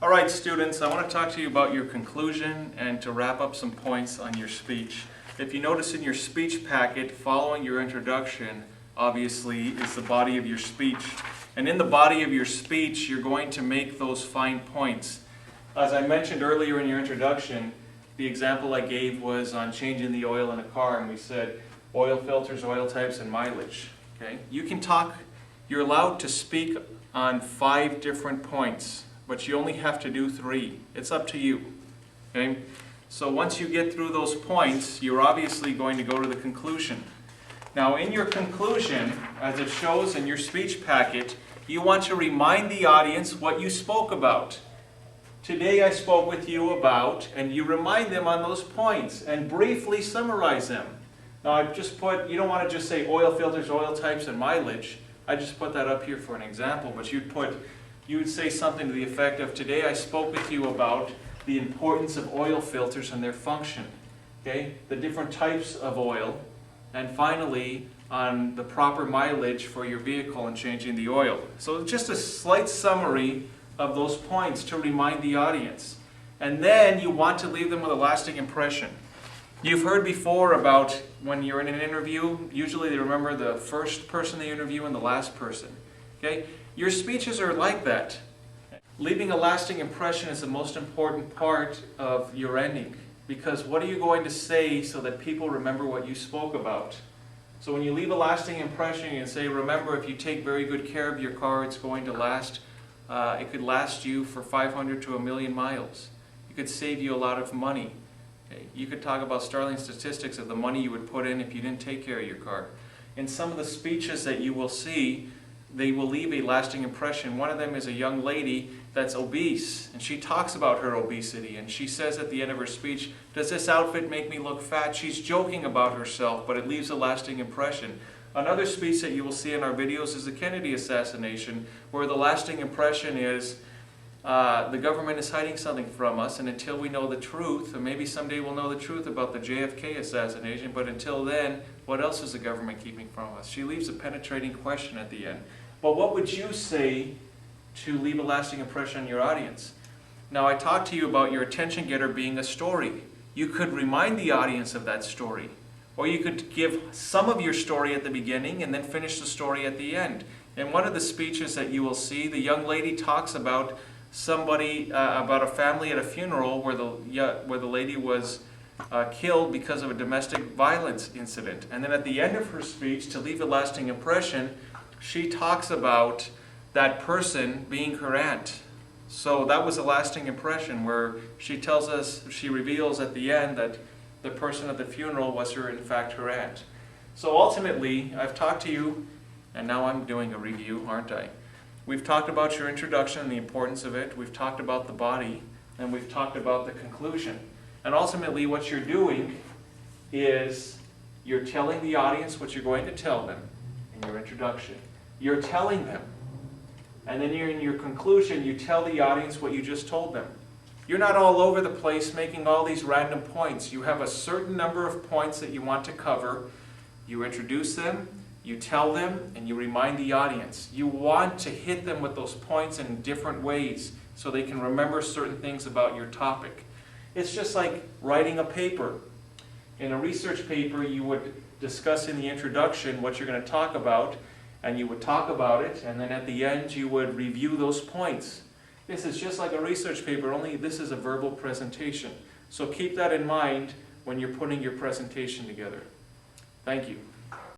All right, students, I want to talk to you about your conclusion and to wrap up some points on your speech. If you notice in your speech packet, following your introduction, obviously, is the body of your speech. And in the body of your speech, you're going to make those fine points. As I mentioned earlier in your introduction, the example I gave was on changing the oil in a car, and we said oil filters, oil types, and mileage. Okay? You're allowed to speak on 5 different points, but you only have to do 3. It's up to you. Okay? So once you get through those points, you're obviously going to go to the conclusion. Now in your conclusion, as it shows in your speech packet, you want to remind the audience what you spoke about. Today I spoke with you about, and you remind them on those points and briefly summarize them. Now I've just put, you don't want to just say oil filters, oil types, and mileage. I just put that up here for an example, but you would say something to the effect of, today I spoke with you about the importance of oil filters and their function, okay? The different types of oil, and finally on the proper mileage for your vehicle and changing the oil. So just a slight summary of those points to remind the audience. And then you want to leave them with a lasting impression. You've heard before about when you're in an interview, usually they remember the first person they interview and the last person. Okay? Your speeches are like that. Leaving a lasting impression is the most important part of your ending. Because what are you going to say so that people remember what you spoke about? So when you leave a lasting impression, you can say, remember, if you take very good care of your car, it's going to last, it could last you for 500 to 1,000,000 miles. It could save you a lot of money. Okay? You could talk about startling statistics of the money you would put in if you didn't take care of your car. In some of the speeches that you will see, they will leave a lasting impression. One of them is a young lady that's obese, and she talks about her obesity, and she says at the end of her speech, does this outfit make me look fat? She's joking about herself, but it leaves a lasting impression. Another speech that you will see in our videos is the Kennedy assassination, where the lasting impression is, the government is hiding something from us, and until we know the truth, and maybe someday we'll know the truth about the JFK assassination, but until then, what else is the government keeping from us? She leaves a penetrating question at the end. But what would you say to leave a lasting impression on your audience? Now, I talked to you about your attention getter being a story. You could remind the audience of that story. Or you could give some of your story at the beginning and then finish the story at the end. In one of the speeches that you will see, the young lady talks about about a family at a funeral where the lady was killed because of a domestic violence incident. And then at the end of her speech, to leave a lasting impression, she talks about that person being her aunt. So that was a lasting impression where she reveals at the end that the person at the funeral was in fact her aunt. So ultimately, I've talked to you, and now I'm doing a review, aren't I? We've talked about your introduction and the importance of it. We've talked about the body, and we've talked about the conclusion. And ultimately, what you're doing is you're telling the audience what you're going to tell them in your introduction. You're telling them. And then in your conclusion, you tell the audience what you just told them. You're not all over the place making all these random points. You have a certain number of points that you want to cover. You introduce them, you tell them, and you remind the audience. You want to hit them with those points in different ways so they can remember certain things about your topic. It's just like writing a paper. In a research paper, you would discuss in the introduction what you're going to talk about, and you would talk about it, and then at the end you would review those points. This is just like a research paper, only this is a verbal presentation. So keep that in mind when you're putting your presentation together. Thank you.